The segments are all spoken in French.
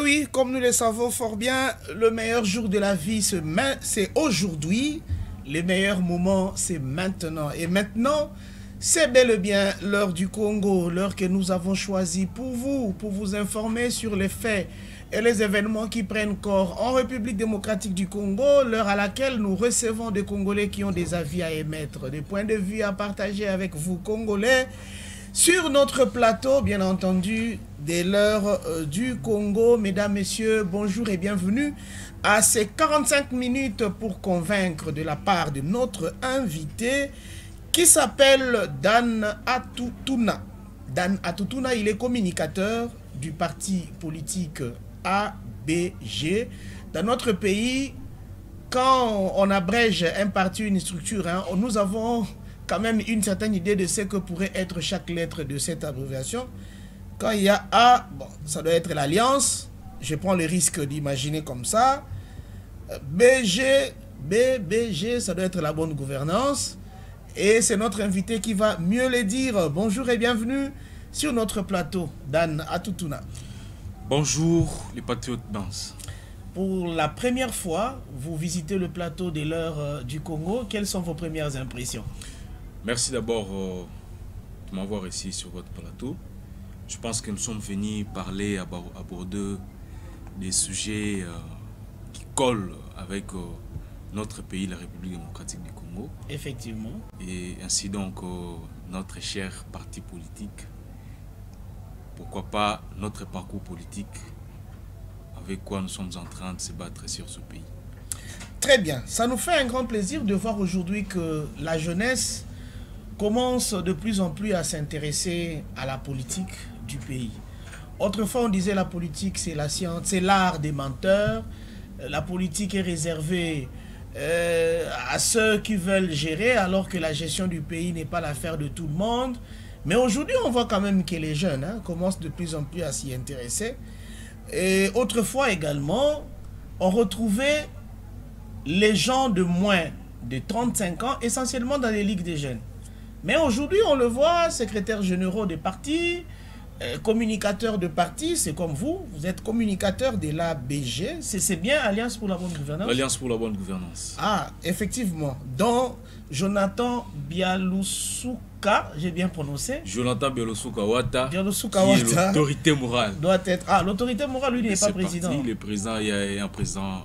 oui, comme nous le savons fort bien, le meilleur jour de la vie, c'est aujourd'hui. Les meilleurs moments, c'est maintenant. Et maintenant, c'est bel et bien l'heure du Congo, l'heure que nous avons choisie pour vous informer sur les faits et les événements qui prennent corps en République démocratique du Congo, l'heure à laquelle nous recevons des Congolais qui ont des avis à émettre, des points de vue à partager avec vous, Congolais, sur notre plateau, bien entendu, de l'heure du Congo. Mesdames, Messieurs, bonjour et bienvenue à ces 45 minutes pour convaincre de la part de notre invité qui s'appelle Dan Atoutouna. Dan Atoutouna, il est communicateur du parti politique ABG. Dans notre pays, quand on abrège un parti, une structure, nous avons quand même une certaine idée de ce que pourrait être chaque lettre de cette abréviation. Quand il y a A, bon, ça doit être l'Alliance. Je prends le risque d'imaginer comme ça. BG, ça doit être la bonne gouvernance. Et c'est notre invité qui va mieux le dire. Bonjour et bienvenue sur notre plateau, Dan Atoutouna. Bonjour les patriotes dansent. Pour la première fois, vous visitez le plateau de l'heure du Congo. Quelles sont vos premières impressions? Merci d'abord de m'avoir ici sur votre plateau. Je pense que nous sommes venus parler, aborder des sujets qui collent avec notre pays, la République démocratique du Congo. Effectivement. Et ainsi donc notre cher parti politique, pourquoi pas notre parcours politique, avec quoi nous sommes en train de se battre sur ce pays. Très bien. Ça nous fait un grand plaisir de voir aujourd'hui que la jeunesse commence de plus en plus à s'intéresser à la politique du pays. Autrefois, on disait la politique, c'est la science, c'est l'art des menteurs. La politique est réservée à ceux qui veulent gérer, alors que la gestion du pays n'est pas l'affaire de tout le monde. Mais aujourd'hui, on voit quand même que les jeunes commencent de plus en plus à s'y intéresser. Et autrefois également, on retrouvait les gens de moins de 35 ans, essentiellement dans les ligues des jeunes. Mais aujourd'hui, on le voit, secrétaires généraux des partis, communicateurs de partis, c'est comme vous êtes communicateur de l'ABG, c'est bien Alliance pour la bonne gouvernance? Alliance pour la bonne gouvernance. Ah, effectivement, dont Jonathan Bialoussouka, j'ai bien prononcé. Jonathan Bialoussouka-Ouattara, qui est l'autorité morale. Doit être. Ah, l'autorité morale, lui, n'est pas président. Le président, il y a un président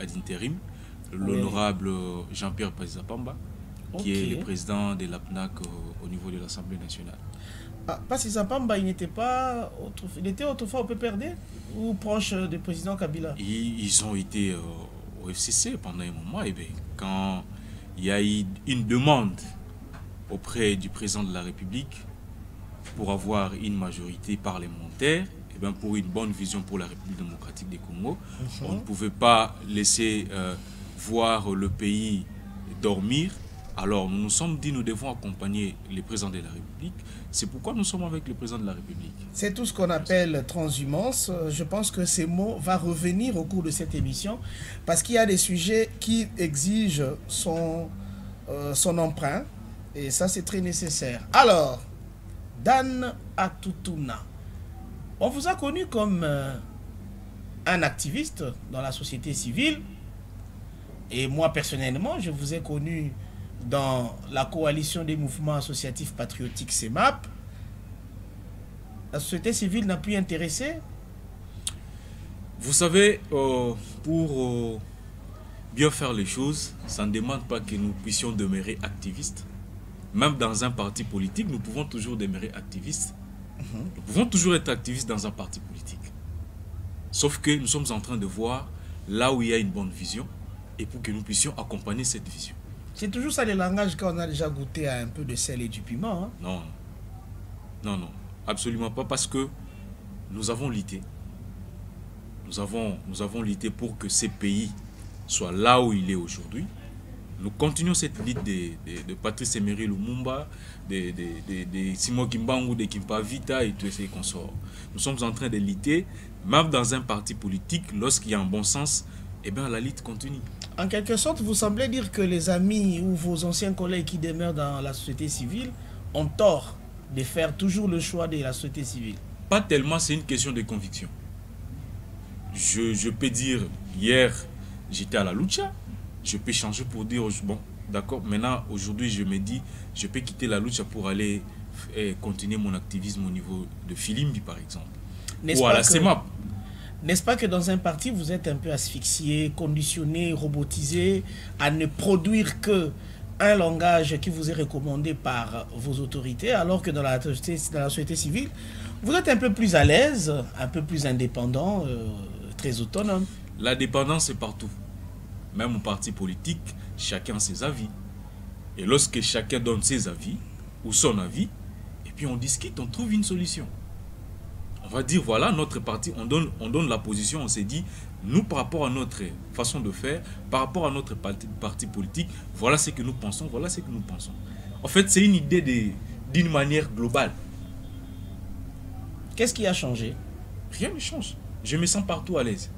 à l'intérim, l'honorable Jean-Pierre Pazapamba, qui est le président de l'APNAC au niveau de l'Assemblée nationale. Ah, Pazapamba, il était autrefois au PPRD ou proche du président Kabila? Ils ont été au FCC pendant un moment. Et bien, quand il y a eu une demande auprès du président de la République pour avoir une majorité parlementaire, et bien pour une bonne vision pour la République démocratique du Congo, on ne pouvait pas laisser voir le pays dormir. Alors, nous nous sommes dit, nous devons accompagner les présidents de la République. C'est pourquoi nous sommes avec le président de la République. C'est tout ce qu'on appelle transhumance. Je pense que ces mots vont revenir au cours de cette émission parce qu'il y a des sujets qui exigent son emprunt. Et ça, c'est très nécessaire. Alors, Dan Atoutouna, on vous a connu comme un activiste dans la société civile. Et moi, personnellement, je vous ai connu dans la coalition des mouvements associatifs patriotiques CEMAP. La société civile n'a plus intéressé? Vous savez, pour bien faire les choses, ça ne demande pas que nous puissions demeurer activistes. Même dans un parti politique, nous pouvons toujours demeurer activistes. Nous pouvons toujours être activistes dans un parti politique. Sauf que nous sommes en train de voir là où il y a une bonne vision et pour que nous puissions accompagner cette vision. C'est toujours ça le langage quand on a déjà goûté à un peu de sel et du piment. Non, absolument pas, parce que nous avons lutté. Nous avons lutté pour que ce pays soit là où il est aujourd'hui. Nous continuons cette lutte de Patrice Emery Lumumba, de Simon Kimbangu, de Kimpa Vita et tous ces consorts. Nous sommes en train de lutter, même dans un parti politique, lorsqu'il y a un bon sens, eh bien la lutte continue. En quelque sorte, vous semblez dire que les amis ou vos anciens collègues qui demeurent dans la société civile ont tort de faire toujours le choix de la société civile. Pas tellement, c'est une question de conviction. je peux dire, hier, j'étais à la lucha. Je peux changer pour dire, bon, d'accord, maintenant, aujourd'hui, je me dis, je peux quitter la lucha pour aller continuer mon activisme au niveau de Filimbi, par exemple. Ou à la CEMAP. N'est-ce pas que dans un parti, vous êtes un peu asphyxié, conditionné, robotisé, à ne produire que un langage qui vous est recommandé par vos autorités, alors que dans la société civile, vous êtes un peu plus à l'aise, un peu plus indépendant, très autonome. La dépendance, c'est partout. Même au parti politique, chacun a ses avis. Et lorsque chacun donne ses avis, ou son avis, et puis on discute, on trouve une solution. On va dire, voilà, notre parti, on donne la position, on s'est dit, nous, par rapport à notre façon de faire, par rapport à notre parti politique, voilà ce que nous pensons, voilà ce que nous pensons. En fait, c'est une idée d'une manière globale. Qu'est-ce qui a changé? Rien ne change. Je me sens partout à l'aise.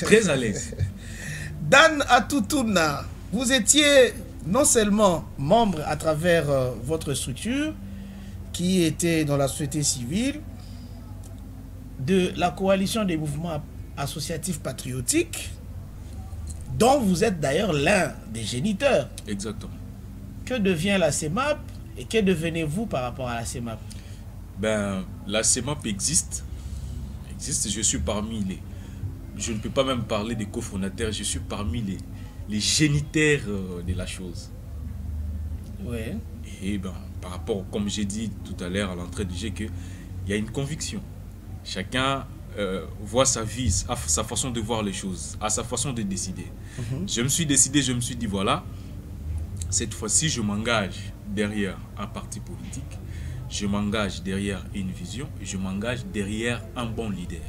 Très à l'aise. Dan Atoutouna, vous étiez non seulement membre à travers votre structure, qui était dans la société civile, de la coalition des mouvements associatifs patriotiques, dont vous êtes d'ailleurs l'un des géniteurs. Exactement. Que devient la CEMAP et que devenez-vous par rapport à la CEMAP? Ben, la CEMAP existe. Je suis parmi les... Je ne peux pas même parler des cofondateurs, je suis parmi les géniteurs de la chose. Ouais. Et ben, par rapport, comme j'ai dit tout à l'heure à l'entrée du jeu, qu'il y a une conviction. Chacun voit sa vie, sa façon de voir les choses, à sa façon de décider. Je me suis décidé, je me suis dit, voilà, cette fois-ci, je m'engage derrière un parti politique, je m'engage derrière une vision, et je m'engage derrière un bon leader.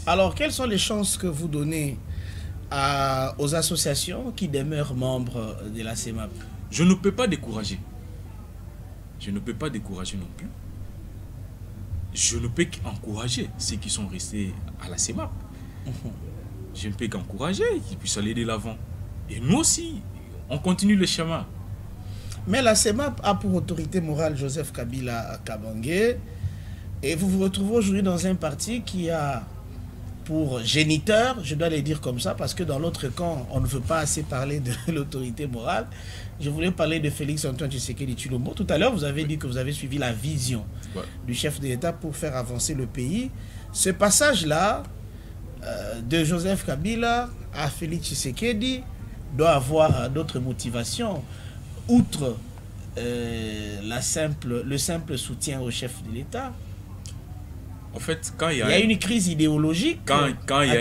Alors, quelles sont les chances que vous donnez aux associations qui demeurent membres de la CEMAP? Je ne peux pas décourager. Je ne peux pas décourager non plus. Je ne peux qu'encourager ceux qui sont restés à la CEMAP. Je ne peux qu'encourager qu'ils puissent aller de l'avant. Et nous aussi, on continue le chemin. Mais la CEMAP a pour autorité morale Joseph Kabila Kabange. Et vous vous retrouvez aujourd'hui dans un parti qui a pour géniteur, je dois le dire comme ça, parce que dans l'autre camp, on ne veut pas assez parler de l'autorité morale. Je voulais parler de Félix Antoine Tshisekedi Tshilombo. Tout à l'heure, vous avez dit que vous avez suivi la vision du chef de l'État pour faire avancer le pays. Ce passage-là, de Joseph Kabila à Félix Tshisekedi, doit avoir d'autres motivations, outre le simple soutien au chef de l'État. En fait, quand il y a une crise idéologique, à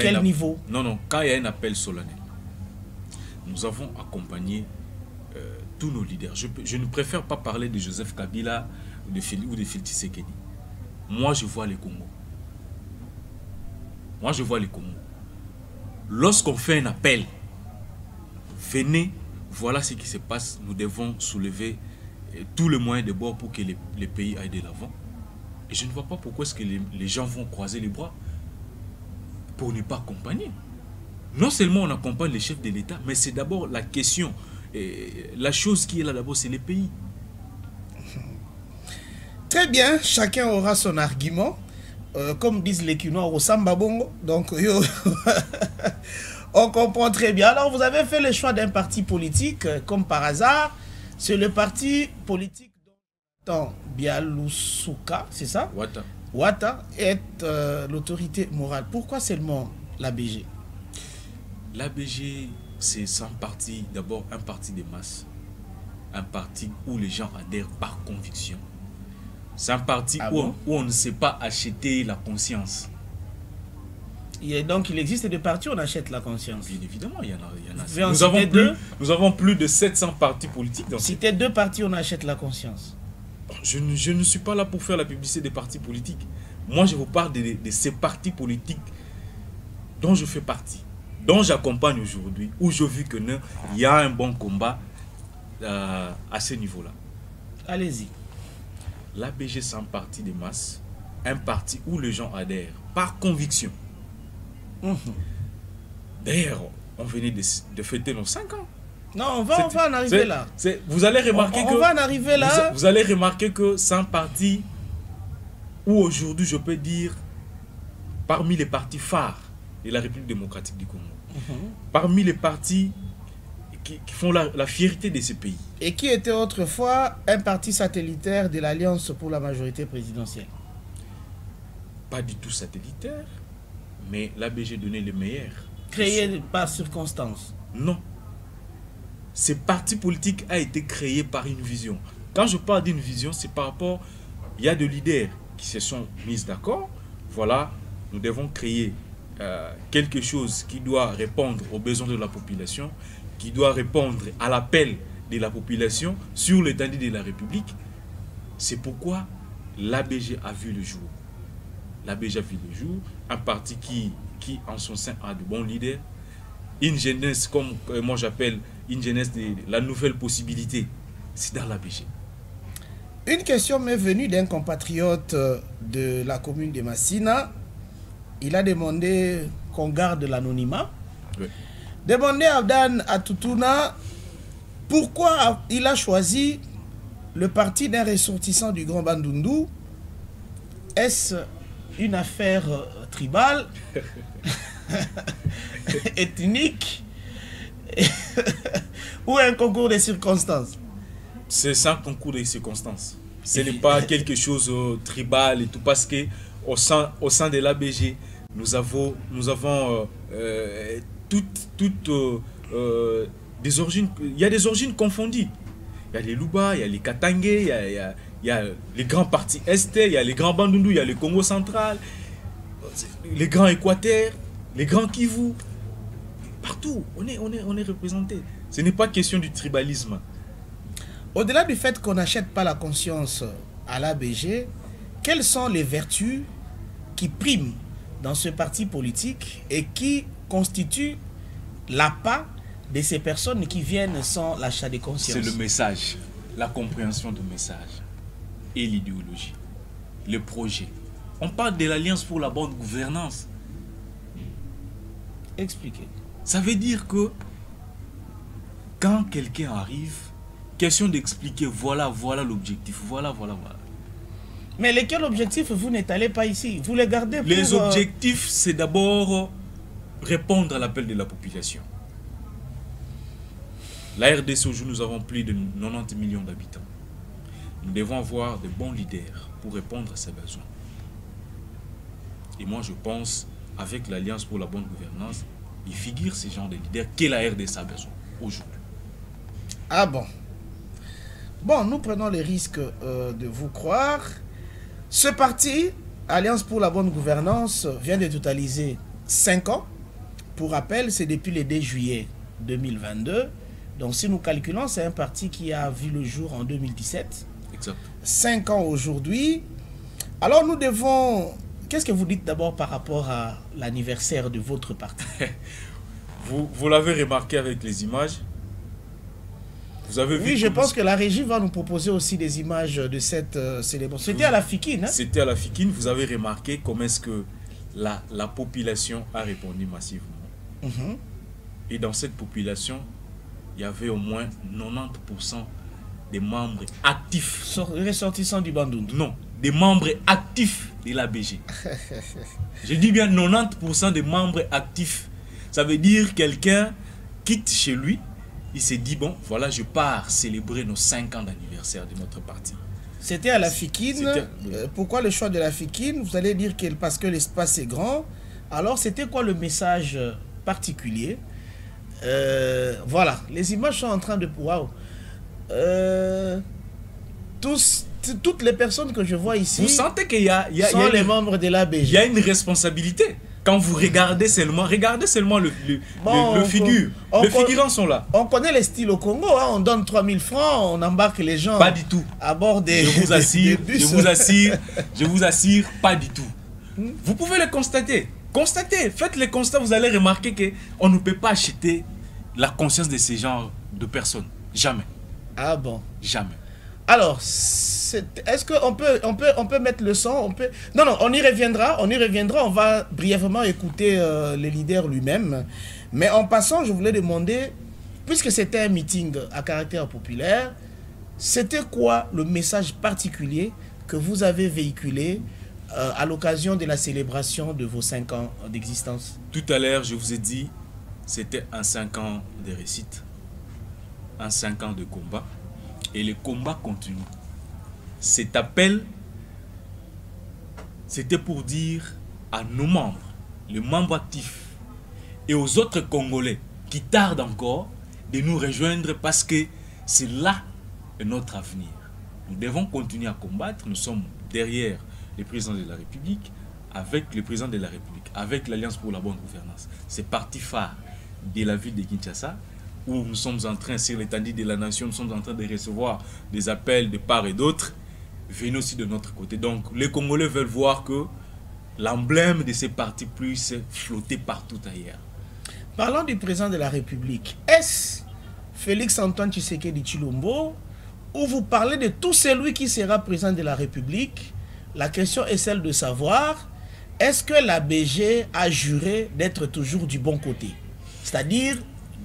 quel niveau? Non, quand il y a un appel solennel, nous avons accompagné tous nos leaders. Je ne préfère pas parler de Joseph Kabila ou de Félix Tshisekedi. Moi, je vois les Congo. Lorsqu'on fait un appel, venez, voilà ce qui se passe. Nous devons soulever tous les moyens de bord pour que les pays aillent de l'avant. Et je ne vois pas pourquoi est-ce que les gens vont croiser les bras pour ne pas accompagner. Non seulement on accompagne les chefs de l'État, mais c'est d'abord la question. La chose qui est là d'abord, c'est les pays. Très bien, chacun aura son argument. Comme disent les Quinois, au Samba Bongo. Donc, on comprend très bien. Alors, vous avez fait le choix d'un parti politique, comme par hasard. C'est le parti politique dont Bialoussouka, c'est ça? Ouattara est l'autorité morale. Pourquoi seulement l'ABG? L'ABG, c'est un parti, d'abord un parti de masse. Un parti où les gens adhèrent par conviction. C'est un parti où on ne sait pas acheter la conscience. Et donc, il existe des partis où on achète la conscience. Bien évidemment, il y en a. Nous avons plus de 700 partis politiques. Citez deux partis où on achète la conscience. Je ne suis pas là pour faire la publicité des partis politiques. Moi, je vous parle de ces partis politiques dont je fais partie, dont j'accompagne aujourd'hui, où je vis que il y a un bon combat à ce niveau-là. Allez-y. L'ABG, c'est un parti de masse, un parti où les gens adhèrent par conviction. D'ailleurs, on venait de fêter nos 5 ans. Non, on va en arriver là. Vous allez remarquer on va en arriver là. Vous allez remarquer que c'est un parti où aujourd'hui, je peux dire, parmi les partis phares de la République démocratique du Congo, parmi les partis qui font la fierté de ce pays. Et qui était autrefois un parti satellitaire de l'Alliance pour la majorité présidentielle. Pas du tout satellitaire, mais l'ABG donnait le meilleur. Créé par circonstance. Non. Ce parti politique a été créé par une vision. Quand je parle d'une vision, c'est par rapport... Il y a des leaders qui se sont mis d'accord. Voilà, nous devons créer quelque chose qui doit répondre aux besoins de la population, qui doit répondre à l'appel de la population sur l'étendue de la République. C'est pourquoi l'ABG a vu le jour. L'ABG a vu le jour, un parti qui en son sein a de bons leaders, une jeunesse, comme moi j'appelle, une jeunesse de la nouvelle possibilité, c'est dans l'ABG. Une question m'est venue d'un compatriote de la commune de Massina. Il a demandé qu'on garde l'anonymat. Oui. Demandez à Abdan Atoutouna pourquoi il a choisi le parti d'un ressortissant du Grand Bandundu. Est-ce une affaire tribale, ethnique, ou un concours de circonstances? C'est sans concours de circonstances. Ce n'est pas quelque chose tribal et tout, parce que au sein de l'ABG, nous avons toutes des origines. Il y a des origines confondues. Il y a les Luba, il y a les Katangé, il y a les grands partis Est, il y a les grands Bandundu, il y a le Congo central, les grands Équateur, les grands Kivu. Partout, on est représenté. Ce n'est pas question du tribalisme. Au-delà du fait qu'on n'achète pas la conscience à l'ABG, quelles sont les vertus qui priment dans ce parti politique et qui constituent l'appât de ces personnes qui viennent sans l'achat de conscience? C'est le message, la compréhension du message et l'idéologie, le projet. On parle de l'Alliance pour la bonne gouvernance. Expliquez. Ça veut dire que quand quelqu'un arrive, question d'expliquer, voilà l'objectif, voilà. Mais lesquels objectifs vous n'étalez pas ici? Vous les gardez pour... Les objectifs, c'est d'abord répondre à l'appel de la population. La RDC, aujourd'hui, nous avons plus de 90 millions d'habitants. Nous devons avoir de bons leaders pour répondre à ces besoins. Et moi, je pense, avec l'Alliance pour la bonne gouvernance, il figure ces genres de leaders que la RDC a besoin aujourd'hui. Ah bon? Bon, nous prenons les risques de vous croire. Ce parti, Alliance pour la bonne gouvernance, vient de totaliser 5 ans. Pour rappel, c'est depuis le 2 juillet 2022. Donc si nous calculons, c'est un parti qui a vu le jour en 2017. Exact. 5 ans aujourd'hui. Alors nous devons... Qu'est-ce que vous dites d'abord par rapport à l'anniversaire de votre parti? Vous l'avez remarqué avec les images? Vous avez vu? Oui, je pense que la régie va nous proposer aussi des images de cette célébration. C'était à la Fikine, hein? C'était à la Fikine. Vous avez remarqué comment est-ce que la population a répondu massivement. Et dans cette population, il y avait au moins 90% des membres actifs. Ressortissants du Bandundu. Non, des membres actifs de l'ABG. Je dis bien 90% des membres actifs. Ça veut dire quelqu'un quitte chez lui, il s'est dit, bon, voilà, je pars célébrer nos 5 ans d'anniversaire de notre parti. C'était à la Fikine. Pourquoi le choix de la Fikine? Vous allez dire que parce que l'espace est grand. Alors, c'était quoi le message particulier? Voilà, les images sont en train de... Waouh! Toutes les personnes que je vois ici... Vous sentez qu'il y a les membres de l'ABG. Il y a une responsabilité. Quand vous regardez seulement le figure. Les figurants sont là. On connaît les styles au Congo, hein. On donne 3000 francs, on embarque les gens. Pas du tout. À bord des... Je vous assure, des bus. je vous assure, pas du tout. Vous pouvez le constater. Constatez, faites les constats, vous allez remarquer qu'on ne peut pas acheter la conscience de ces genres de personnes. Jamais. Ah bon? Jamais. Alors, est-ce qu'on peut mettre le son? Non, on y reviendra, on va brièvement écouter le leader lui-même. Mais en passant, je voulais demander, puisque c'était un meeting à caractère populaire, c'était quoi le message particulier que vous avez véhiculé à l'occasion de la célébration de vos 5 ans d'existence? Tout à l'heure, je vous ai dit, c'était un 5 ans de réussite, un 5 ans de combat, et le combat continue. Cet appel, c'était pour dire à nos membres, les membres actifs, et aux autres Congolais qui tardent encore de nous rejoindre parce que c'est là notre avenir. Nous devons continuer à combattre, nous sommes derrière le président de la République, avec le président de la République, avec l'Alliance pour la bonne gouvernance. C'est parti phare de la ville de Kinshasa, où nous sommes en train, sur l'étendue de la nation, nous sommes en train de recevoir des appels de part et d'autre, venez aussi de notre côté. Donc les Congolais veulent voir que l'emblème de ces partis puisse flotter partout ailleurs. Parlons du président de la République. Est-ce Félix-Antoine Tshisekedi Tshilombo, ou vous parlez de tout celui qui sera président de la République? La question est celle de savoir, est-ce que la BG a juré d'être toujours du bon côté? C'est-à-dire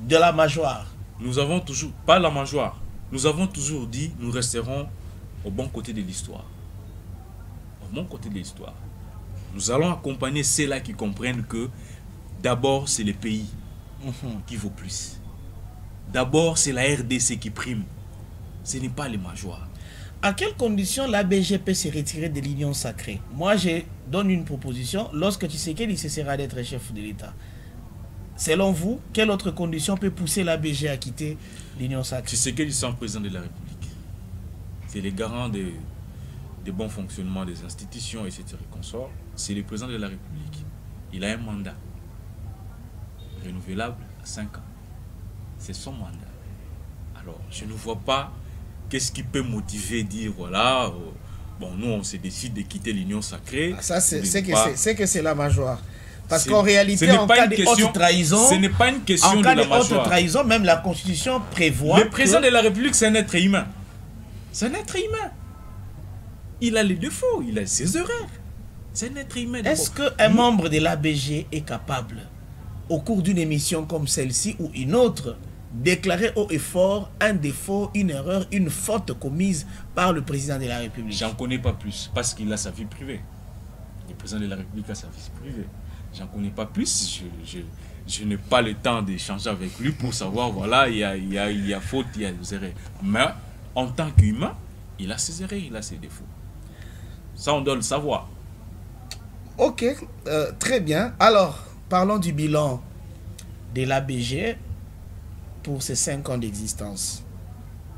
de la majorité. Nous avons toujours, pas la majorité, nous avons toujours dit, nous resterons au bon côté de l'histoire. Au bon côté de l'histoire. Nous allons accompagner ceux-là qui comprennent que d'abord, c'est le pays qui vaut plus. D'abord, c'est la RDC qui prime. Ce n'est pas les majors. À quelles conditions l'ABG peut se retirer de l'Union sacrée? Moi, je donne une proposition. Lorsque Tshisekedi cessera d'être chef de l'État, selon vous, quelle autre condition peut pousser l'ABG à quitter l'Union sacrée? Tshisekedi est président de la République. C'est le garant de bon fonctionnement des institutions, etc. C'est le président de la République. Il a un mandat renouvelable à 5 ans. C'est son mandat. Alors, je ne vois pas qu'est-ce qui peut motiver, dire voilà, bon, nous on se décide de quitter l'Union sacrée. Ah, ça, c'est que c'est la majorité. Parce qu'en réalité, en cas de haute trahison, ce n'est pas une question de la majorité. En cas de haute trahison, même la Constitution prévoit. Le président de la République, c'est un être humain. C'est un être humain. Il a les défauts, il a ses erreurs. C'est un être humain. Est-ce qu'un membre de l'ABG est capable, au cours d'une émission comme celle-ci ou une autre, déclarer haut et fort un défaut, une erreur, une faute commise par le président de la République? J'en connais pas plus, parce qu'il a sa vie privée. Le président de la République a sa vie privée. J'en connais pas plus. Je n'ai pas le temps d'échanger avec lui pour savoir, voilà, il y a faute, il y a des erreurs. Mais en tant qu'humain, il a ses erreurs, il a ses défauts. Ça, on doit le savoir. Ok, très bien. Alors, parlons du bilan de l'ABG pour ces 5 ans d'existence.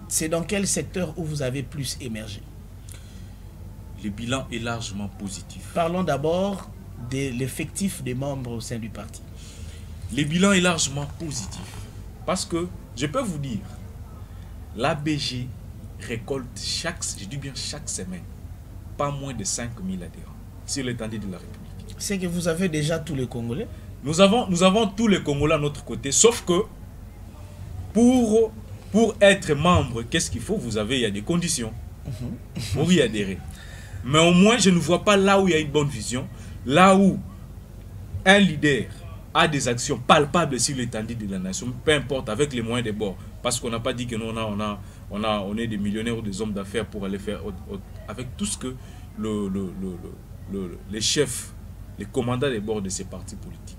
C'est dans quel secteur où vous avez plus émergé? Le bilan est largement positif. Parlons d'abord de l'effectif des membres au sein du parti. Le bilan est largement positif. Parce que, je peux vous dire, l'ABG récolte chaque semaine, pas moins de 5000 adhérents sur l'étendue de la République. C'est que vous avez déjà tous les Congolais? Nous avons tous les Congolais à notre côté, sauf que pour être membre, qu'est-ce qu'il faut? Il y a des conditions pour y adhérer. Mais au moins, je ne vois pas là où il y a une bonne vision, là où un leader a des actions palpables sur l'étendue de la nation, peu importe, avec les moyens de bord. Parce qu'on n'a pas dit que nous, on est des millionnaires ou des hommes d'affaires pour aller faire avec tout ce que les chefs, les commandants des bords de ces partis politiques.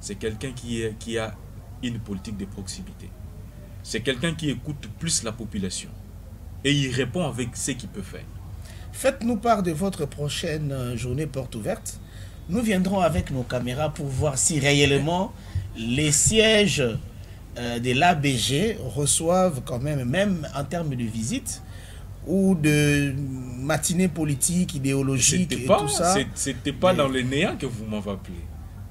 C'est quelqu'un qui a une politique de proximité. C'est quelqu'un qui écoute plus la population. Et il répond avec ce qu'il peut faire. Faites-nous part de votre prochaine journée porte ouverte. Nous viendrons avec nos caméras pour voir si réellement les sièges de l'ABG reçoivent quand même en termes de visite ou de matinée politique, idéologique et tout ça. C'était pas dans le néant que vous m'avez appelé.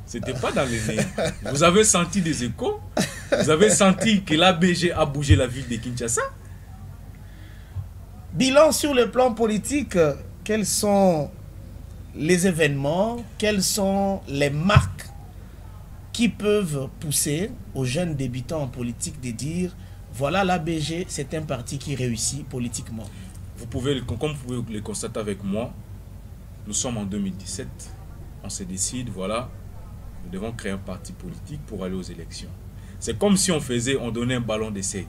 C'était pas dans le néant. Vous avez senti des échos. Vous avez senti que l'ABG a bougé la ville de Kinshasa. Bilan sur le plan politique, quels sont les événements, quelles sont les marques qui peuvent pousser aux jeunes débutants en politique de dire voilà, l'ABG, c'est un parti qui réussit politiquement? Comme vous pouvez le constater avec moi, nous sommes en 2017, on se décide, voilà, nous devons créer un parti politique pour aller aux élections. C'est comme si on donnait un ballon d'essai.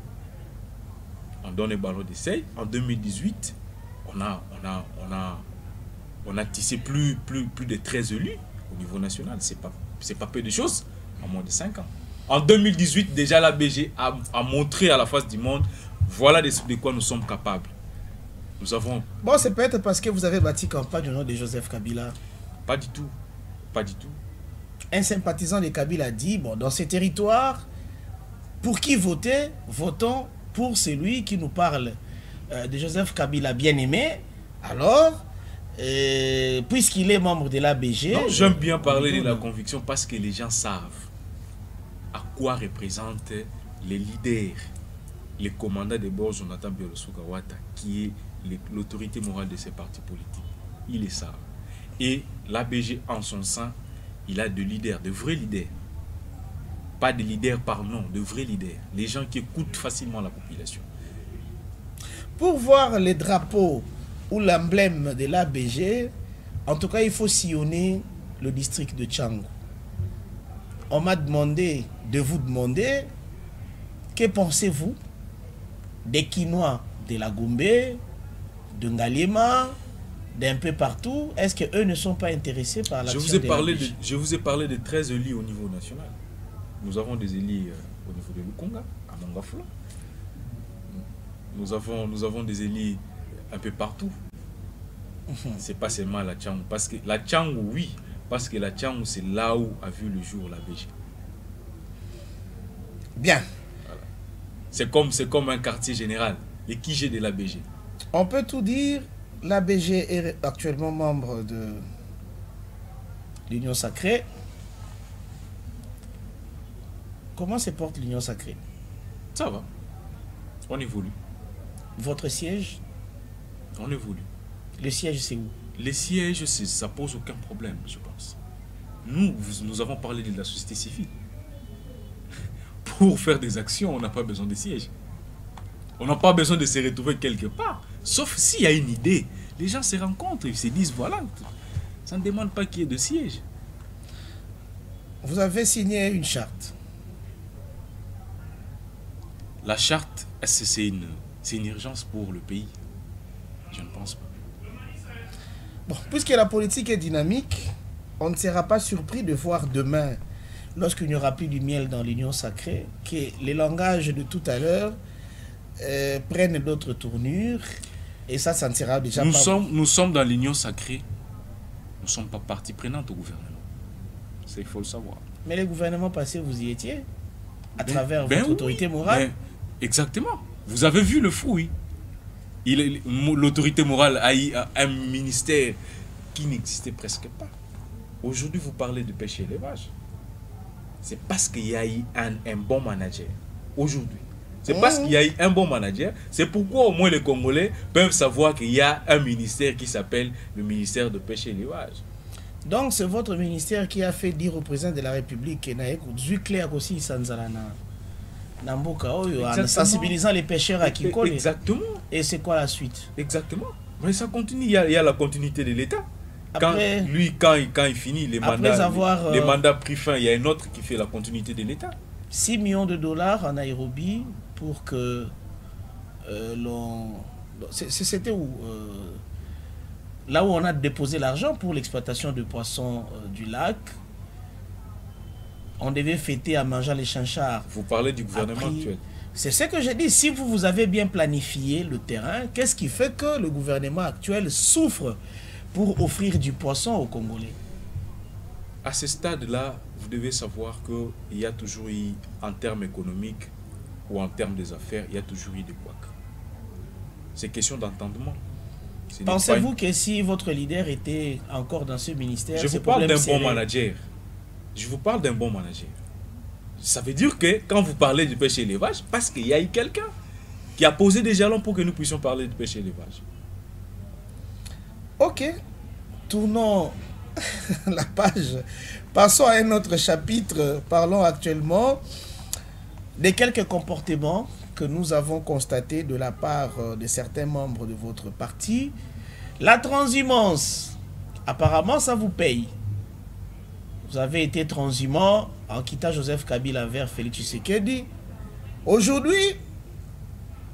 On donne un ballon d'essai. En 2018, On a tissé plus de 13 élus au niveau national. C'est pas peu de choses en moins de 5 ans. En 2018, déjà la BG a montré à la face du monde, voilà de quoi nous sommes capables. Nous avons... Bon, c'est peut-être parce que vous avez bâti campagne au nom de Joseph Kabila. Pas du tout. Pas du tout. Un sympathisant de Kabila dit, bon, dans ces territoires, pour qui voter? Votons pour celui qui nous parle de Joseph Kabila bien-aimé. Alors, puisqu'il est membre de l'ABG... Non, j'aime bien parler de la conviction parce que les gens savent à quoi représentent les leaders, les commandants de bord, Jonathan Biolosuka-Wata, qui est l'autorité morale de ces partis politiques. Ils le savent. Et l'ABG, en son sein, il a de leaders, de vrais leaders. Pas de leaders par nom, de vrais leaders. Les gens qui écoutent facilement la population. Pour voir les drapeaux ou l'emblème de l'ABG, en tout cas, il faut sillonner le district de Tchango. On m'a demandé de vous demander, que pensez-vous des Quinois de la Gombe, de Ngaliema, d'un peu partout? Est-ce qu'eux ne sont pas intéressés par l'action de l'ABG? Je vous ai parlé de 13 élus au niveau national. Nous avons des élus au niveau de Lukonga, à Mangafula. Nous avons des élus un peu partout. C'est pas seulement la Tchango. Parce que la Tchango, oui, parce que la Tchango, c'est là où a vu le jour l'ABG. Bien. Voilà. C'est comme un quartier général, les QG de l'ABG. On peut tout dire, l'ABG est actuellement membre de l'Union Sacrée. Comment se porte l'Union Sacrée? Ça va. On évolue. Votre siège? On évolue. Le siège, c'est où? Les sièges, ça pose aucun problème, je pense. Nous avons parlé de la société civile. Pour faire des actions, on n'a pas besoin de sièges. On n'a pas besoin de se retrouver quelque part. Sauf s'il y a une idée. Les gens se rencontrent, ils se disent, voilà, ça ne demande pas qu'il y ait de siège. Vous avez signé une charte. La charte, c'est une urgence pour le pays? Je ne pense pas. Bon, puisque la politique est dynamique, on ne sera pas surpris de voir demain, lorsqu'il n'y aura plus du miel dans l'Union Sacrée, que les langages de tout à l'heure prennent d'autres tournures. Et ça ne sera déjà nous pas... Nous sommes dans l'Union Sacrée. Nous ne sommes pas partie prenante au gouvernement. Il faut le savoir. Mais les gouvernements passés, vous y étiez à travers votre autorité morale. Exactement. Vous avez vu le fruit. L'autorité morale a un ministère qui n'existait presque pas. Aujourd'hui, vous parlez de pêche et élevage. C'est parce qu'il y a eu un bon manager. Aujourd'hui. C'est parce qu'il y a eu un bon manager. C'est pourquoi au moins les Congolais peuvent savoir qu'il y a un ministère qui s'appelle le ministère de pêche et élevage. Donc c'est votre ministère qui a fait dire au président de la République clair aussi en sensibilisant les pêcheurs à Kikole. Exactement. Et c'est quoi la suite? Exactement. Mais ça continue. Il y a la continuité de l'État. Quand il finit les mandats pris fin, il y a un autre qui fait la continuité de l'État. 6 millions de dollars en Nairobi pour que c'était où là où on a déposé l'argent pour l'exploitation de poissons du lac. On devait fêter en mangeant les chanchards. Vous parlez du gouvernement actuel. C'est ce que j'ai dit. Si vous avez bien planifié le terrain, qu'est-ce qui fait que le gouvernement actuel souffre pour offrir du poisson aux Congolais? À ce stade-là, vous devez savoir qu'il y a toujours eu, en termes économiques ou en termes des affaires, il y a toujours eu des couacs. C'est question d'entendement. Pensez-vous que si votre leader était encore dans ce ministère... Je vous parle d'un bon manager. Je vous parle d'un bon manager. Ça veut dire que quand vous parlez de pêche et élevage, parce qu'il y a eu quelqu'un qui a posé des jalons pour que nous puissions parler de pêche et élevage. Ok. Tournons la page. Passons à un autre chapitre. Parlons actuellement des quelques comportements que nous avons constatés de la part de certains membres de votre parti. La transhumance, apparemment ça vous paye. Vous avez été transhumant en quittant Joseph Kabila vers Félix Tshisekedi. Aujourd'hui,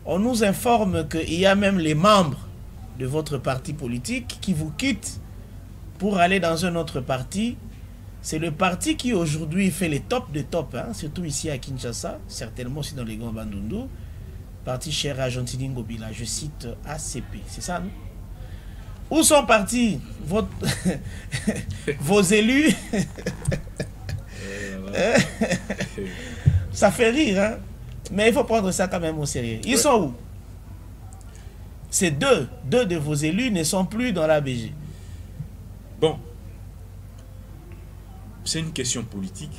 on nous informe qu'il y a même les membres de votre parti politique qui vous quittent pour aller dans un autre parti. C'est le parti qui aujourd'hui fait les tops de top, hein, surtout ici à Kinshasa, certainement aussi dans les grands Bandundu. Parti cher à Gentili Ngobila, je cite ACP, c'est ça, non? Où sont partis vos élus? Ça fait rire, hein? Mais il faut prendre ça quand même au sérieux. Ils sont où? Ces deux de vos élus ne sont plus dans la BG. Bon, c'est une question politique.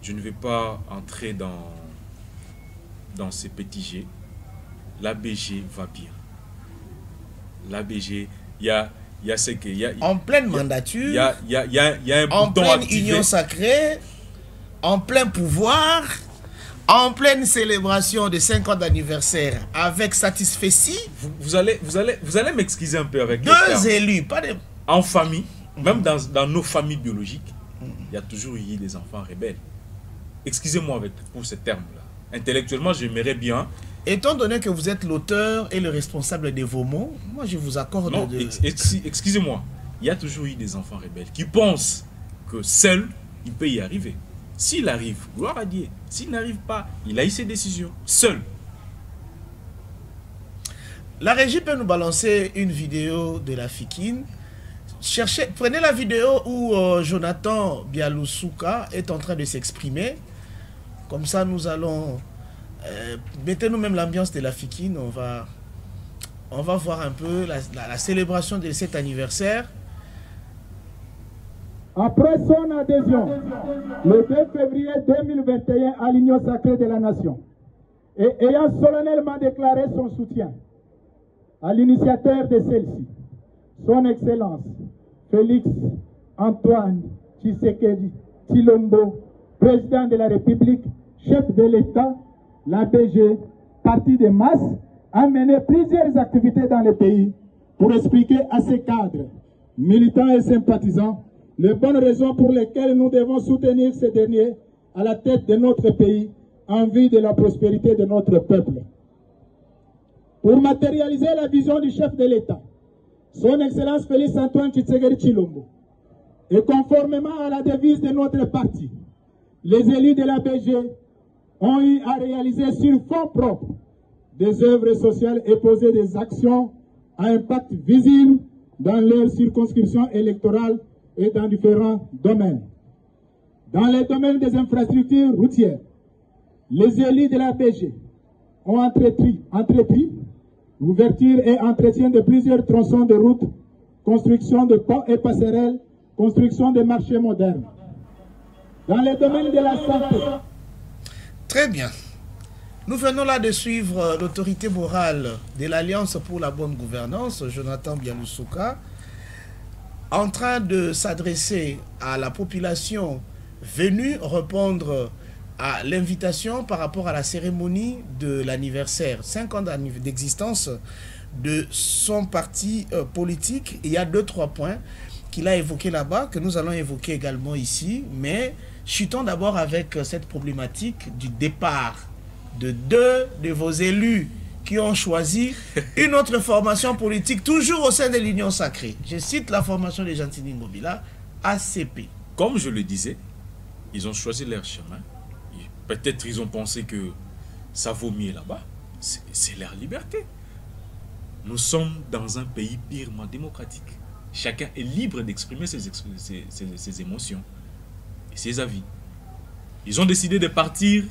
Je ne vais pas entrer dans ces petits jets. La BG va bien. La BG, il y a ce que... En pleine mandature, il y a un en bouton pleine activé. union sacrée, en plein pouvoir, en pleine célébration de 5 ans d'anniversaire avec satisfecit. Vous allez m'excuser un peu avec les Deux termes. élus, pas de... En famille, même dans nos familles biologiques, il y a toujours eu des enfants rebelles. Excusez-moi pour ce terme-là. Intellectuellement, j'aimerais bien... Étant donné que vous êtes l'auteur et le responsable de vos mots, moi je vous accorde Non, de... excusez-moi. Il y a toujours eu des enfants rebelles qui pensent que seul, il peut y arriver. S'il arrive, gloire à Dieu. S'il n'arrive pas, il a eu ses décisions. Seul. La régie peut nous balancer une vidéo de la Fikine. Prenez la vidéo où Jonathan Bialoussouka est en train de s'exprimer. Comme ça, nous allons... mettez-nous même l'ambiance de la Fikine. On va voir un peu la célébration de cet anniversaire. Après son adhésion, le 2 février 2021 à l'Union sacrée de la Nation, et ayant solennellement déclaré son soutien à l'initiateur de celle-ci, son Excellence Félix Antoine Tshisekedi Tshilombo, président de la République, chef de l'État, la BG, parti de masse, a mené plusieurs activités dans le pays pour expliquer à ses cadres, militants et sympathisants les bonnes raisons pour lesquelles nous devons soutenir ces derniers à la tête de notre pays en vue de la prospérité de notre peuple. Pour matérialiser la vision du chef de l'État, son Excellence Félix Antoine Tshisekedi Tshilombo, et conformément à la devise de notre parti, les élus de la BG ont eu à réaliser sur fonds propres des œuvres sociales et poser des actions à impact visible dans leur circonscription électorale et dans différents domaines. Dans les domaines des infrastructures routières, les élus de la BG ont entrepris l'ouverture et entretien de plusieurs tronçons de route, construction de ponts et passerelles, construction de marchés modernes. Dans les domaines de la santé. Très bien. Nous venons là de suivre l'autorité morale de l'Alliance pour la bonne gouvernance, Jonathan Bialoussouka, en train de s'adresser à la population venue répondre à l'invitation par rapport à la cérémonie de l'anniversaire, 5 ans d'existence de son parti politique. Il y a 2-3 points qu'il a évoqués là-bas, que nous allons évoquer également ici, mais chutons d'abord avec cette problématique du départ de 2 de vos élus qui ont choisi une autre formation politique, toujours au sein de l'Union sacrée. Je cite la formation de Gentili Ngobila, ACP. Comme je le disais, ils ont choisi leur chemin. Peut-être ils ont pensé que ça vaut mieux là-bas. C'est leur liberté. Nous sommes dans un pays purement démocratique. Chacun est libre d'exprimer ses émotions et ses avis. Ils ont décidé de partir,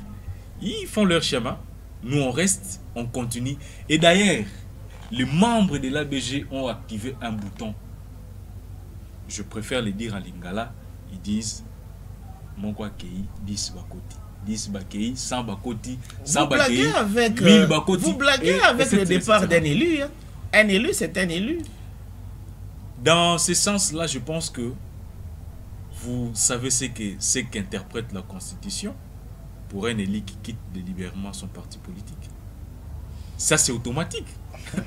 ils font leur chemin. Nous, on reste, on continue. Et d'ailleurs, les membres de l'ABG ont activé un bouton. Je préfère le dire en lingala. Ils disent Monkwa Kei, 10 Bakoti. 10 Bakei, 100 Bakoti, 100 Bakei, 1000 Bakoti. Vous blaguez avec le départ d'un élu. Hein. Un élu, c'est un élu. Dans ce sens-là, je pense que vous savez ce qu'interprète la Constitution pour un élu qui quitte délibérément son parti politique. Ça, c'est automatique.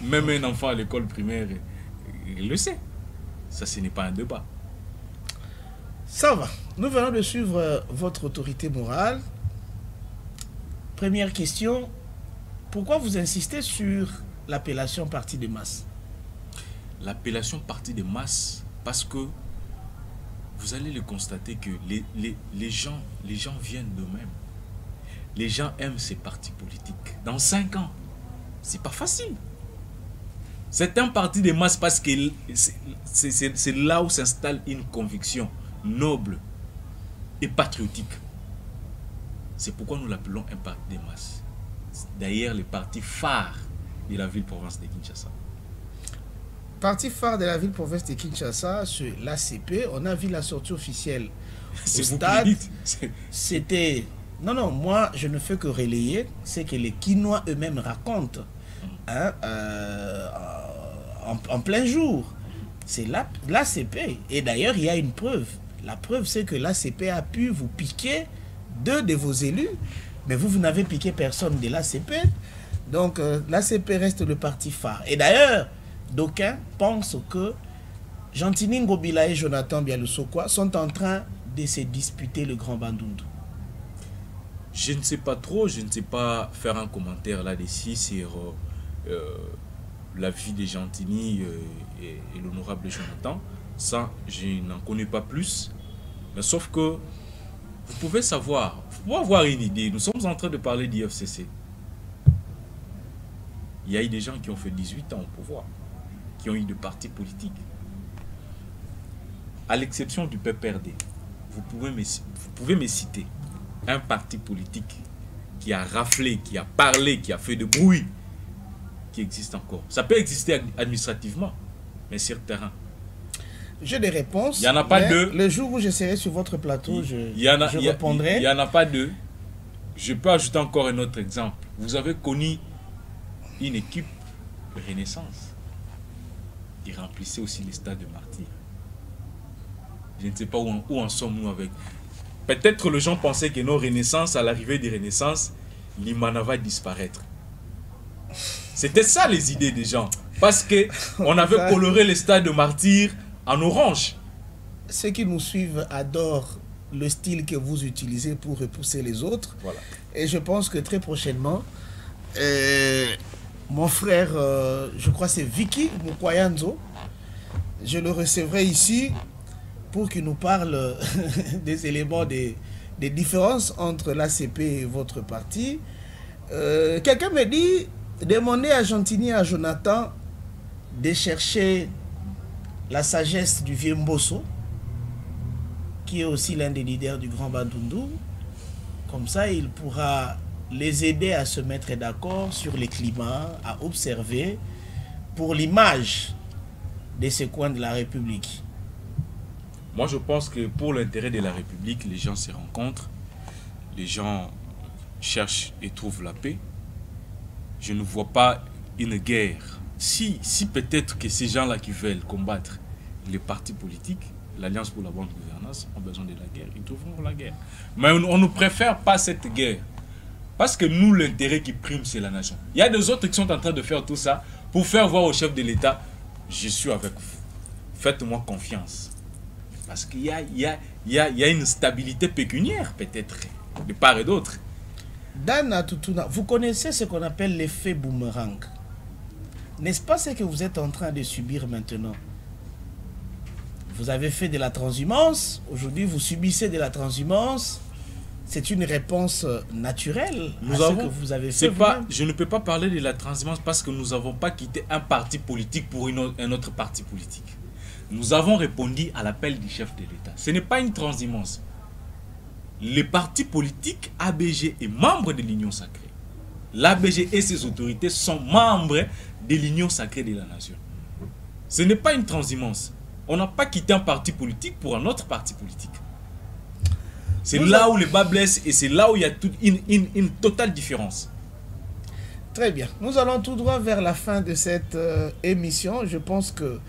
Même un enfant à l'école primaire, il le sait. Ça, ce n'est pas un débat. Ça va. Nous venons de suivre votre autorité morale. Première question. Pourquoi vous insistez sur l'appellation parti de masse? L'appellation parti de masse Parce que vous allez le constater que les gens viennent d'eux-mêmes. Les gens aiment ces partis politiques. Dans 5 ans, c'est pas facile. C'est un parti de masse parce que c'est là où s'installe une conviction noble et patriotique. C'est pourquoi nous l'appelons un parti de masse. D'ailleurs, le parti phare de la ville-province de Kinshasa. Parti phare de la ville-province de Kinshasa, c'est l'ACP. On a vu la sortie officielle au stade. C'était... Non, moi, je ne fais que relayer ce que les Kinois eux-mêmes racontent. Hein, en plein jour. C'est l'ACP. Et d'ailleurs, il y a une preuve. La preuve, c'est que l'ACP a pu vous piquer 2 de vos élus, mais vous n'avez piqué personne de l'ACP. Donc, l'ACP reste le parti phare. Et d'ailleurs, d'aucuns pensent que Gentini Ngobila et Jonathan Bialusokwa sont en train de se disputer le Grand Bandundu. Je ne sais pas trop, je ne sais pas faire un commentaire là-dessus sur la vie de Gentini et l'honorable Jonathan. Ça, je n'en connais pas plus. Mais sauf que vous pouvez savoir, vous pouvez avoir une idée. Nous sommes en train de parler d'IFCC. Il y a eu des gens qui ont fait 18 ans au pouvoir, qui ont eu des partis politiques. À l'exception du PPRD, vous pouvez me citer un parti politique qui a raflé, qui a parlé, qui a fait de bruit, qui existe encore. Ça peut exister administrativement, mais sur le terrain. J'ai des réponses. Il n'y en a pas 2. Le jour où je serai sur votre plateau, je répondrai. Il n'y en a pas 2. Je peux ajouter encore un autre exemple. Vous avez connu une équipe de Renaissance qui remplissait aussi les stades de martyrs. Je ne sais pas où en sommes-nous avec. Peut-être les gens pensaient que nos Renaissances, à l'arrivée des Renaissances, l'Imana va disparaître. C'était ça les idées des gens. Parce qu'on avait coloré les stades de martyrs en orange. Ceux qui nous suivent adorent le style que vous utilisez pour repousser les autres. Voilà. Et je pense que très prochainement, mon frère, je crois c'est Vicky Mukwayanzo, je le recevrai ici pour qu'il nous parle des éléments des différences entre l'ACP et votre parti. Quelqu'un me dit, demandez à Gentini et à Jonathan de chercher la sagesse du vieux Mbosso, qui est aussi l'un des leaders du Grand Bandundu. Comme ça, il pourra les aider à se mettre d'accord sur les climats, à observer pour l'image de ces coins de la République. Moi, je pense que pour l'intérêt de la République, les gens se rencontrent, les gens cherchent et trouvent la paix. Je ne vois pas une guerre. Si peut-être que ces gens-là qui veulent combattre les partis politiques, l'Alliance pour la bonne gouvernance, ont besoin de la guerre, ils trouveront la guerre. Mais on ne préfère pas cette guerre. Parce que nous, l'intérêt qui prime, c'est la nation. Il y a des autres qui sont en train de faire tout ça pour faire voir au chef de l'État, je suis avec vous. Faites-moi confiance. Parce qu'il y a une stabilité pécuniaire, peut-être, de part et d'autre. Dan Tutuna, vous connaissez ce qu'on appelle l'effet boomerang. N'est-ce pas ce que vous êtes en train de subir maintenant? Vous avez fait de la transhumance, aujourd'hui vous subissez de la transhumance. C'est une réponse naturelle à ce que vous avez fait. Je ne peux pas parler de la transhumance parce que nous n'avons pas quitté un parti politique pour un autre parti politique. Nous avons répondu à l'appel du chef de l'État. Ce n'est pas une transhumance. Les partis politiques ABG est membre de l'Union sacrée. L'ABG et ses autorités sont membres de l'Union sacrée de la nation. Ce n'est pas une transhumance. On n'a pas quitté un parti politique pour un autre parti politique. C'est là où le bas blesse et c'est là où il y a une totale différence. Très bien. Nous allons tout droit vers la fin de cette émission. Je pense que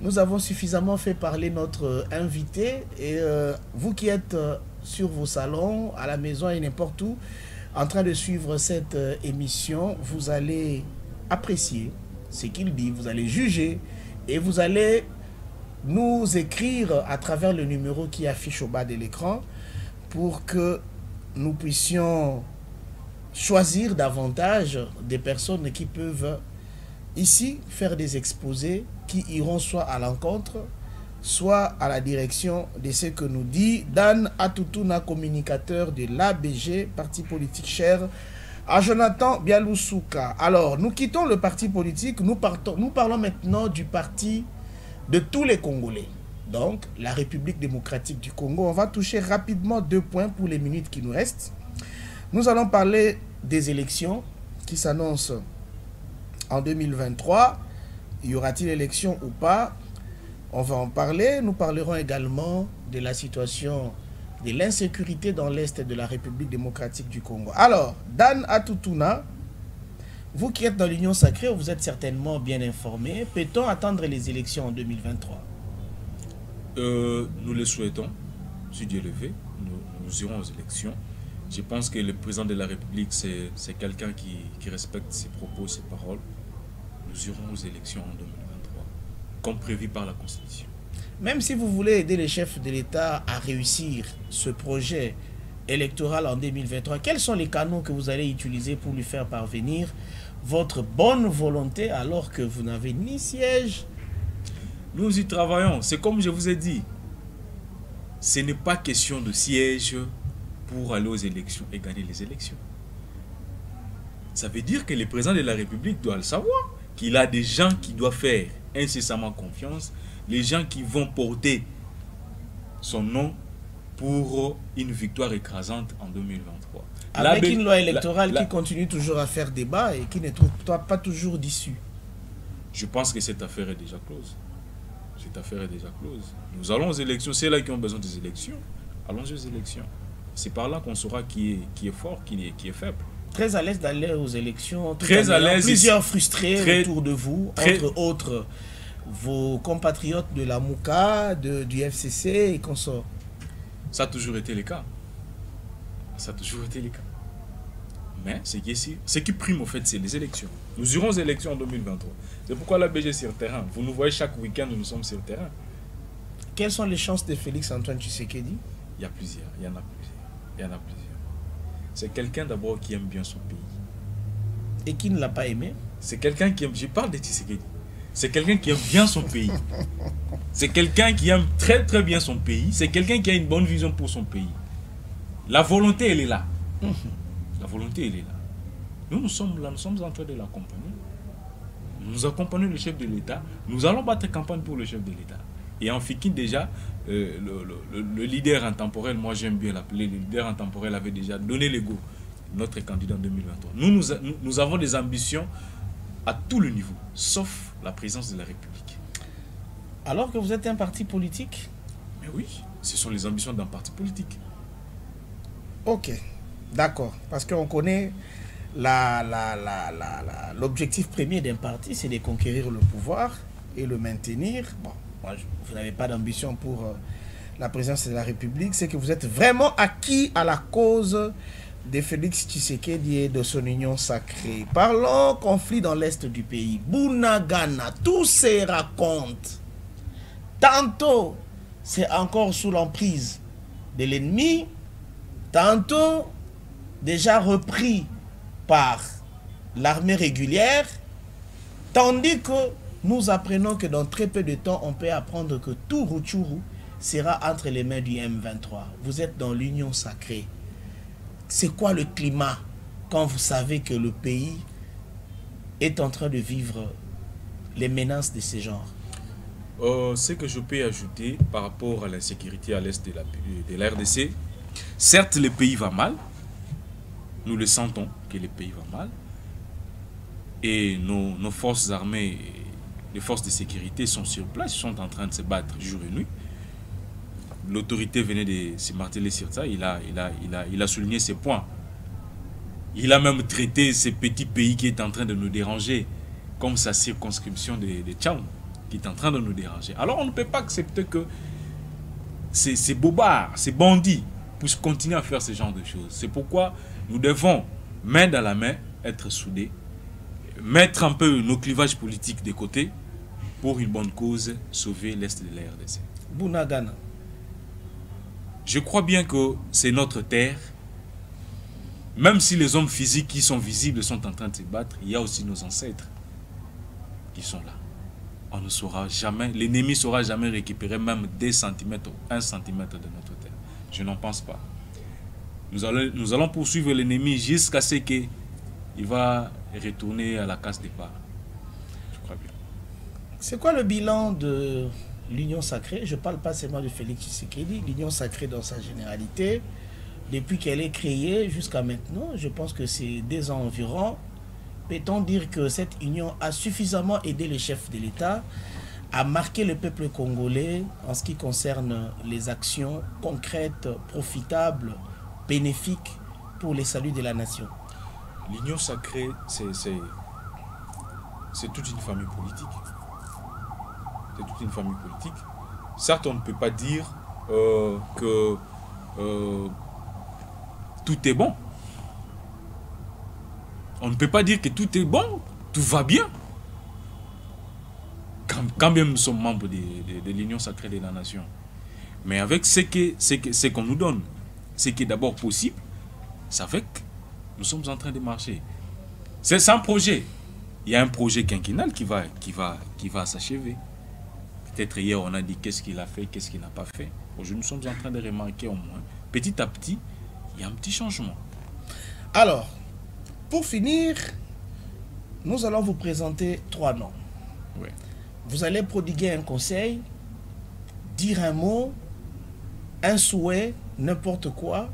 nous avons suffisamment fait parler notre invité. Et vous qui êtes sur vos salons, à la maison et n'importe où, en train de suivre cette émission, vous allez apprécier ce qu'il dit, vous allez juger et vous allez nous écrire à travers le numéro qui affiche au bas de l'écran pour que nous puissions choisir davantage des personnes qui peuvent ici faire des exposés qui iront soit à l'encontre, soit à la direction de ce que nous dit Dan Atoutouna, communicateur de l'ABG, parti politique cher à Jonathan Bialoussouka. Alors, nous quittons le parti politique, nous parlons maintenant du parti de tous les Congolais. Donc, la République démocratique du Congo. On va toucher rapidement 2 points pour les minutes qui nous restent. Nous allons parler des élections qui s'annoncent en 2023. Y aura-t-il élection ou pas? On va en parler. Nous parlerons également de la situation de l'insécurité dans l'Est de la République démocratique du Congo. Alors, Dan Atoutouna, vous qui êtes dans l'Union sacrée, vous êtes certainement bien informé. Peut-on attendre les élections en 2023? Nous le souhaitons, si Dieu le veut. Nous irons aux élections. Je pense que le président de la République, c'est quelqu'un qui respecte ses propos, ses paroles. Nous irons aux élections en 2023, comme prévu par la Constitution. Même si vous voulez aider les chefs de l'État à réussir ce projet électoral en 2023, quels sont les canaux que vous allez utiliser pour lui faire parvenir votre bonne volonté alors que vous n'avez ni siège? Nous y travaillons. C'est comme je vous ai dit. Ce n'est pas question de siège pour aller aux élections et gagner les élections. Ça veut dire que le président de la République doit le savoir, qu'il a des gens qui doivent faire incessamment confiance, les gens qui vont porter son nom pour une victoire écrasante en 2023. Avec une loi électorale qui continue toujours à faire débat et qui ne trouve pas toujours d'issue. Je pense que cette affaire est déjà close. Cette affaire est déjà close. Nous allons aux élections. C'est là qui ont besoin des élections. Allons aux élections. C'est par là qu'on saura qui est fort, qui est faible. Très à l'aise d'aller aux élections. Très à l'aise. Plusieurs frustrés autour de vous, entre autres vos compatriotes de la MOUCA, du FCC et consorts. Ça a toujours été le cas. Ça a toujours été le cas. Mais ce qui prime au fait, c'est les élections. Nous irons aux élections en 2023. C'est pourquoi la BG est sur le terrain. Vous nous voyez chaque week-end, nous sommes sur le terrain. Quelles sont les chances de Félix Antoine Tshisekedi? Il y a plusieurs. Il y en a plusieurs. C'est quelqu'un d'abord qui aime bien son pays. Et qui ne l'a pas aimé? C'est quelqu'un qui aime... Je parle de Tshisekedi. C'est quelqu'un qui aime bien son pays. C'est quelqu'un qui aime très très bien son pays. C'est quelqu'un qui a une bonne vision pour son pays. La volonté, elle est là. La volonté, elle est là. Nous sommes là, nous sommes en train de l'accompagner. Nous accompagnons le chef de l'État. Nous allons battre campagne pour le chef de l'État. Et en Fikine, déjà, le leader intemporel, moi j'aime bien l'appeler, le leader intemporel avait déjà donné le go, notre candidat en 2023. Nous avons des ambitions à tout le niveau, sauf la présidence de la République. Alors que vous êtes un parti politique? Mais oui, ce sont les ambitions d'un parti politique. Ok, d'accord. Parce qu'on connaît l'objectif premier d'un parti, c'est de conquérir le pouvoir et le maintenir. Bon, moi, vous n'avez pas d'ambition pour la présidence de la République. C'est que vous êtes vraiment acquis à la cause de Félix Tshisekedi et de son union sacrée. Parlons conflit dans l'est du pays. Bunagana, tout se raconte. Tantôt, c'est encore sous l'emprise de l'ennemi. Tantôt, déjà repris par l'armée régulière. Tandis que nous apprenons que dans très peu de temps, on peut apprendre que tout Rutshuru sera entre les mains du M23. Vous êtes dans l'union sacrée. C'est quoi le climat quand vous savez que le pays est en train de vivre les menaces de ce genre? Ce que je peux ajouter par rapport à l'insécurité à l'est de la RDC, certes le pays va mal, nous le sentons que le pays va mal, et nos forces armées, les forces de sécurité sont sur place, sont en train de se battre jour et nuit. L'autorité venait de se marteler sur ça, il a souligné ces points. Il a même traité ces petits pays qui est en train de nous déranger, comme sa circonscription de Tchao, qui est en train de nous déranger. Alors on ne peut pas accepter que ces bobards, ces bandits, puissent continuer à faire ce genre de choses. C'est pourquoi nous devons, main dans la main, être soudés, mettre un peu nos clivages politiques de côté, pour une bonne cause, sauver l'Est de la RDC. Bunagana. Je crois bien que c'est notre terre. Même si les hommes physiques qui sont visibles sont en train de se battre, il y a aussi nos ancêtres qui sont là. on ne saura jamais, l'ennemi ne saura jamais récupérer même des centimètres, 1 centimètre de notre terre. Je n'en pense pas. Nous allons poursuivre l'ennemi jusqu'à ce qu'il va retourner à la case départ. Je crois bien. C'est quoi le bilan de l'Union Sacrée? Je ne parle pas seulement de Félix Tshisekedi, l'Union Sacrée dans sa généralité. Depuis qu'elle est créée jusqu'à maintenant, je pense que c'est 2 ans environ. Peut-on dire que cette union a suffisamment aidé les chefs de l'État à marquer le peuple congolais en ce qui concerne les actions concrètes, profitables, bénéfiques pour les saluts de la nation? L'Union Sacrée, c'est toute une famille politique. C'est toute une famille politique. Certes, on ne peut pas dire que tout est bon. On ne peut pas dire que tout est bon, tout va bien. Quand même nous sommes membres de l'Union Sacrée de la Nation. Mais avec ce qu'on nous donne, ce qui est d'abord possible, ça fait que nous sommes en train de marcher. C'est un projet. Il y a un projet quinquennal qui va s'achever. Peut-être hier on a dit qu'est-ce qu'il a fait, qu'est-ce qu'il n'a pas fait. Aujourd'hui nous sommes en train de remarquer au moins, petit à petit, il y a un petit changement. Alors, pour finir, nous allons vous présenter 3 noms. Oui. Vous allez prodiguer un conseil, dire un mot, un souhait, n'importe quoi,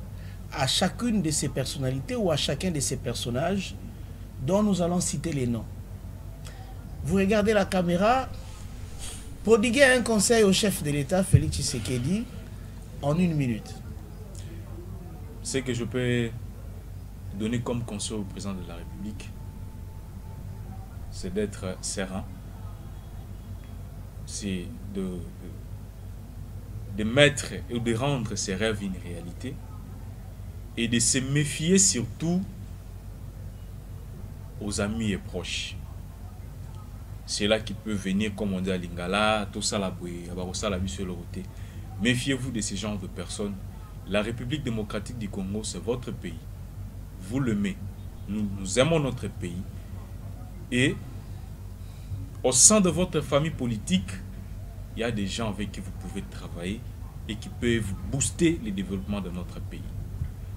à chacune de ces personnalités ou à chacun de ces personnages dont nous allons citer les noms. Vous regardez la caméra, prodiguez un conseil au chef de l'État, Félix Tshisekedi, en 1 minute. Ce que je peux donner comme conseil au président de la République, c'est d'être serein, c'est de mettre et de rendre ses rêves une réalité et de se méfier surtout aux amis et proches. C'est là qui peut venir, comme on dit à Lingala, tout ça la méfiez-vous de ce genre de personnes. La République démocratique du Congo, c'est votre pays. Vous l'aimez. Nous aimons notre pays. Et au sein de votre famille politique, il y a des gens avec qui vous pouvez travailler et qui peuvent booster le développement de notre pays.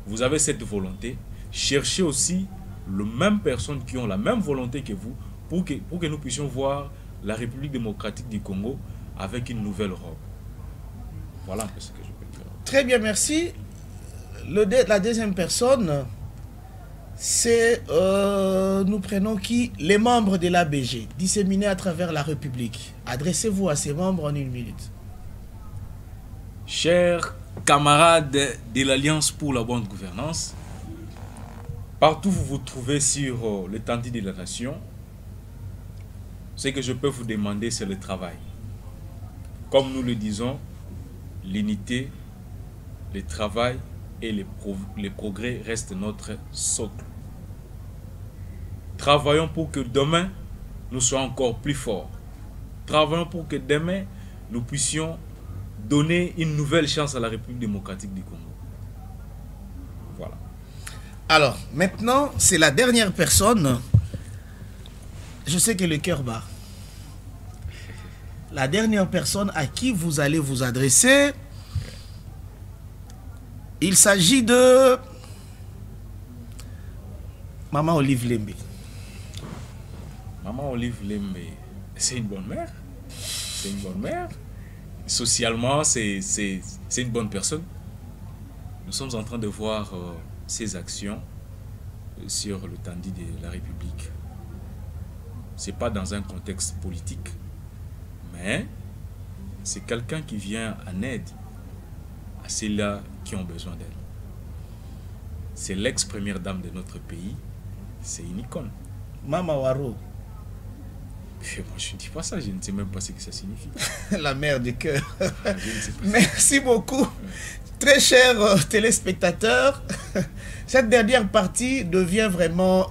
Vous avez cette volonté. Cherchez aussi les mêmes personnes qui ont la même volonté que vous pour que nous puissions voir la République démocratique du Congo avec une nouvelle robe. Voilà un peu ce que je peux dire. Très bien, merci. La deuxième personne, c'est, nous prenons qui? Les membres de l'ABG, disséminés à travers la République. Adressez-vous à ces membres en 1 minute. Chers camarades de l'Alliance pour la bonne gouvernance, partout où vous vous trouvez sur l'étendue de la nation, ce que je peux vous demander, c'est le travail. Comme nous le disons, l'unité, le travail et les progrès restent notre socle. Travaillons pour que demain, nous soyons encore plus forts. Travaillons pour que demain, nous puissions donner une nouvelle chance à la République démocratique du Congo. Voilà. Alors, maintenant, c'est la dernière personne. Je sais que le cœur bat. La dernière personne à qui vous allez vous adresser, il s'agit de Maman Olive Lembe. Maman Olive Lembe, c'est une bonne mère. C'est une bonne mère. Socialement, c'est une bonne personne. Nous sommes en train de voir ses actions sur l'étendue de la République. Ce n'est pas dans un contexte politique, mais c'est quelqu'un qui vient en aide à ceux-là qui ont besoin d'elle. C'est l'ex-première dame de notre pays, c'est une icône. Mama Waro. Moi, je ne dis pas ça, je ne sais même pas ce que ça signifie. La mère du cœur. Merci beaucoup. Très chers téléspectateurs, cette dernière partie devient vraiment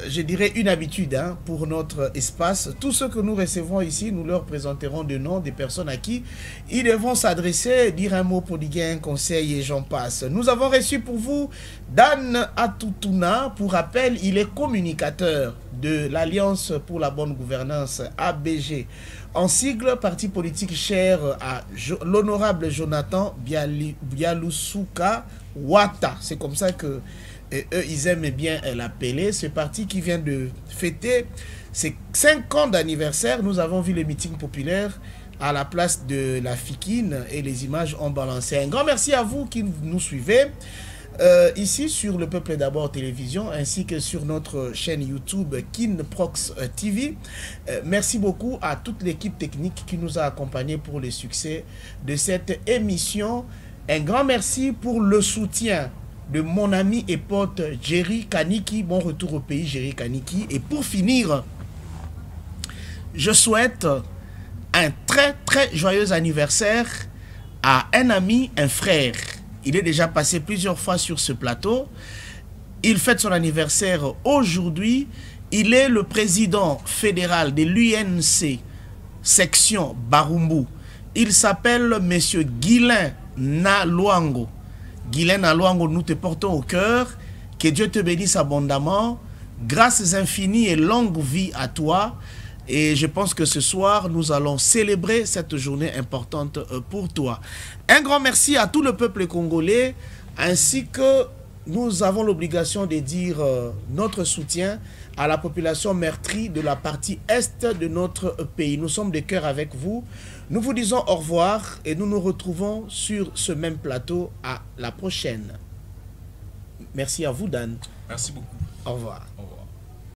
je dirais, une habitude hein, pour notre espace. Tous ceux que nous recevons ici, nous leur présenterons de noms des personnes à qui ils devront s'adresser, dire un mot, prodiguer un conseil et j'en passe. Nous avons reçu pour vous Dan Atoutouna. Pour rappel, il est communicateur de l'Alliance pour la bonne gouvernance, ABG. En sigle, parti politique cher à l'honorable Jonathan Bialoussouka Ouattara. C'est comme ça que eux, ils aiment bien l'appeler. Ce parti qui vient de fêter ses 5 ans d'anniversaire. Nous avons vu les meetings populaires à la place de la Fikine et les images ont balancé. Un grand merci à vous qui nous suivez ici sur Le Peuple d'abord télévision ainsi que sur notre chaîne YouTube Kinprox TV. Merci beaucoup à toute l'équipe technique qui nous a accompagnés pour le succès de cette émission. Un grand merci pour le soutien de mon ami et pote Jerry Kaniki. Bon retour au pays, Jerry Kaniki. Et pour finir, je souhaite un très joyeux anniversaire à un ami, un frère. Il est déjà passé plusieurs fois sur ce plateau. Il fête son anniversaire aujourd'hui. Il est le président fédéral de l'UNC, section Barumbu. Il s'appelle Monsieur Guilain Naluango. Guilain Naluango, nous te portons au cœur. Que Dieu te bénisse abondamment. Grâces infinies et longue vie à toi. Et je pense que ce soir, nous allons célébrer cette journée importante pour toi. Un grand merci à tout le peuple congolais, ainsi que nous avons l'obligation de dire notre soutien à la population meurtrie de la partie est de notre pays. Nous sommes de cœur avec vous. Nous vous disons au revoir et nous nous retrouvons sur ce même plateau à la prochaine. Merci à vous, Dan. Merci beaucoup. Au revoir. Au revoir.